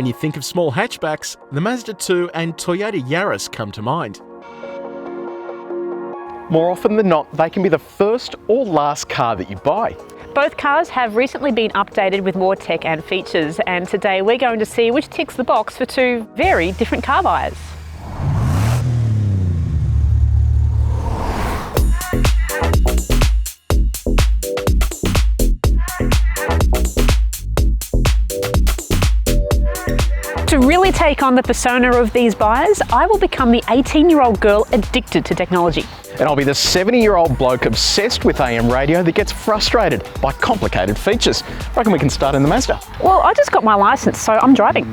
When you think of small hatchbacks, the Mazda 2 and Toyota Yaris come to mind. More often than not, they can be the first or last car that you buy. Both cars have recently been updated with more tech and features, and today we're going to see which ticks the box for two very different car buyers. To really take on the persona of these buyers, I will become the 18-year-old girl addicted to technology. And I'll be the 70-year-old bloke obsessed with AM radio that gets frustrated by complicated features. I reckon we can start in the Mazda. Well, I just got my license, so I'm driving.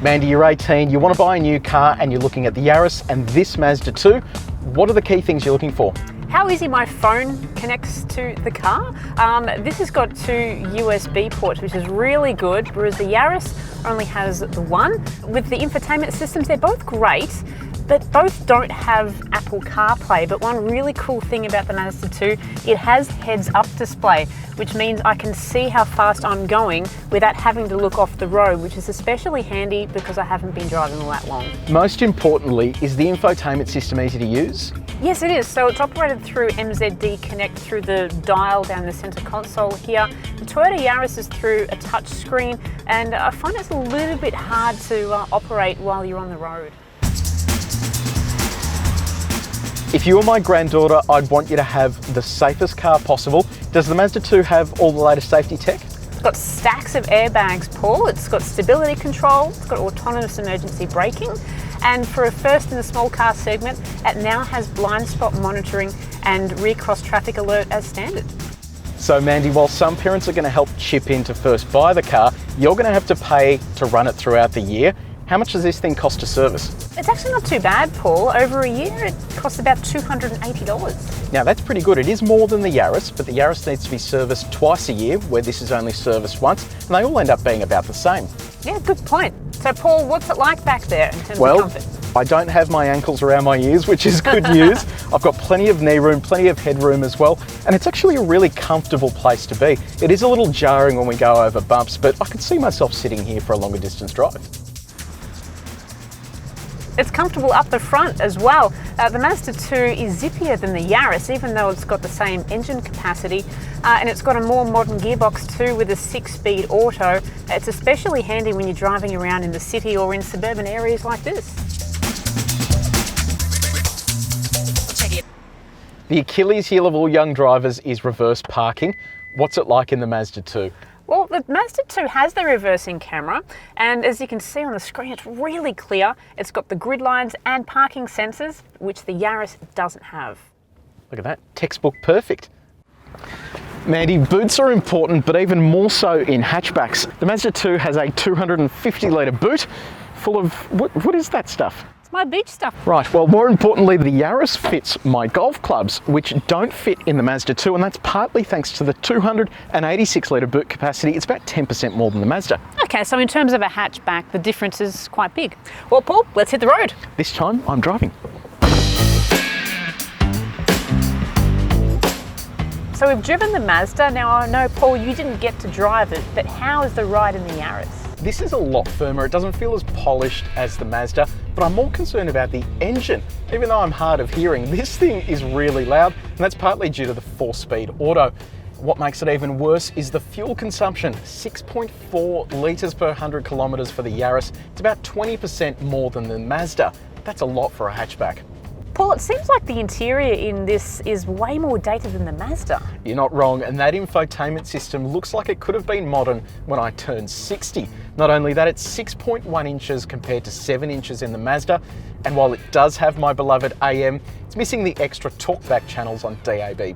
Mandy, you're 18, you want to buy a new car and you're looking at the Yaris and this Mazda 2. What are the key things you're looking for? How easy my phone connects to the car. This has got two USB ports, which is really good, whereas the Yaris only has the one. With the infotainment systems, they're both great, but both don't have Apple CarPlay. But one really cool thing about the Mazda 2, it has heads-up display, which means I can see how fast I'm going without having to look off the road, which is especially handy because I haven't been driving all that long. Most importantly, is the infotainment system easy to use? Yes, it is. So it's operated through MZD Connect through the dial down the center console here. The Toyota Yaris is through a touch screen, and I find it's a little bit hard to operate while you're on the road. If you were my granddaughter, I'd want you to have the safest car possible. Does the Mazda 2 have all the latest safety tech? It's got stacks of airbags, Paul. It's got stability control, it's got autonomous emergency braking, and for a first in the small car segment, it now has blind spot monitoring and rear cross traffic alert as standard. So Mandy, while some parents are going to help chip in to first buy the car, you're going to have to pay to run it throughout the year. How much does this thing cost to service? It's actually not too bad, Paul. Over a year, it costs about $280. Now that's pretty good. It is more than the Yaris, but the Yaris needs to be serviced twice a year, where this is only serviced once, and they all end up being about the same. Yeah, good point. So Paul, what's it like back there in terms of comfort? I don't have my ankles around my ears, which is good news. I've got plenty of knee room, plenty of headroom as well, and it's actually a really comfortable place to be. It is a little jarring when we go over bumps, but I could see myself sitting here for a longer distance drive. It's comfortable up the front as well. The Mazda 2 is zippier than the Yaris, even though it's got the same engine capacity, and it's got a more modern gearbox too with a 6-speed auto. It's especially handy when you're driving around in the city or in suburban areas like this. The Achilles heel of all young drivers is reverse parking. What's it like in the Mazda 2? Well, the Mazda 2 has the reversing camera, and as you can see on the screen, it's really clear. It's got the grid lines and parking sensors, which the Yaris doesn't have. Look at that, textbook perfect. Mandy, boots are important, but even more so in hatchbacks. The Mazda 2 has a 250-litre boot full of, what is that stuff? My beach stuff. Right, well, more importantly, the Yaris fits my golf clubs, which don't fit in the Mazda 2, and that's partly thanks to the 286-litre boot capacity. It's about 10% more than the Mazda. Okay, so in terms of a hatchback, the difference is quite big. Well, Paul, let's hit the road. This time, I'm driving. So we've driven the Mazda. Now, I know, Paul, you didn't get to drive it, but how is the ride in the Yaris? This is a lot firmer. It doesn't feel as polished as the Mazda, but I'm more concerned about the engine. Even though I'm hard of hearing, this thing is really loud, and that's partly due to the 4-speed auto. What makes it even worse is the fuel consumption, 6.4 litres per 100 kilometres for the Yaris. It's about 20% more than the Mazda. That's a lot for a hatchback. Paul, it seems like the interior in this is way more dated than the Mazda. You're not wrong, and that infotainment system looks like it could have been modern when I turned 60. Not only that, it's 6.1 inches compared to 7 inches in the Mazda, and while it does have my beloved AM, it's missing the extra talkback channels on DAB+.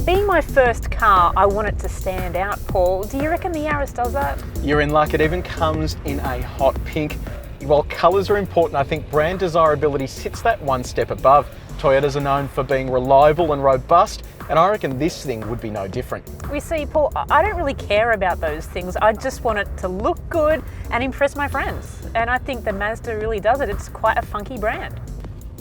Being my first car, I want it to stand out, Paul. Do you reckon the Yaris does that? You're in luck. It even comes in a hot pink. While colours are important, I think brand desirability sits that one step above. Toyotas are known for being reliable and robust, and I reckon this thing would be no different. We see, Paul, I don't really care about those things. I just want it to look good and impress my friends. And I think the Mazda really does it. It's quite a funky brand.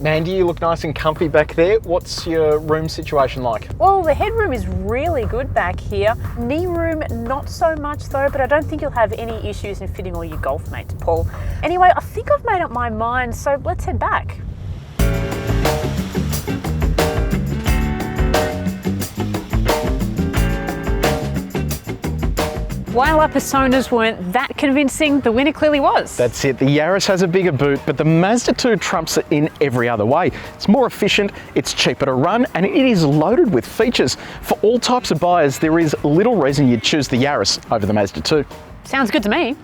Mandy, you look nice and comfy back there. What's your room situation like? Well, the headroom is really good back here. Knee room, not so much though, but I don't think you'll have any issues in fitting all your golf mates, Paul. Anyway, I think I've made up my mind, so let's head back. While our personas weren't that convincing, the winner clearly was. That's it, the Yaris has a bigger boot, but the Mazda 2 trumps it in every other way. It's more efficient, it's cheaper to run, and it is loaded with features. For all types of buyers, there is little reason you'd choose the Yaris over the Mazda 2. Sounds good to me.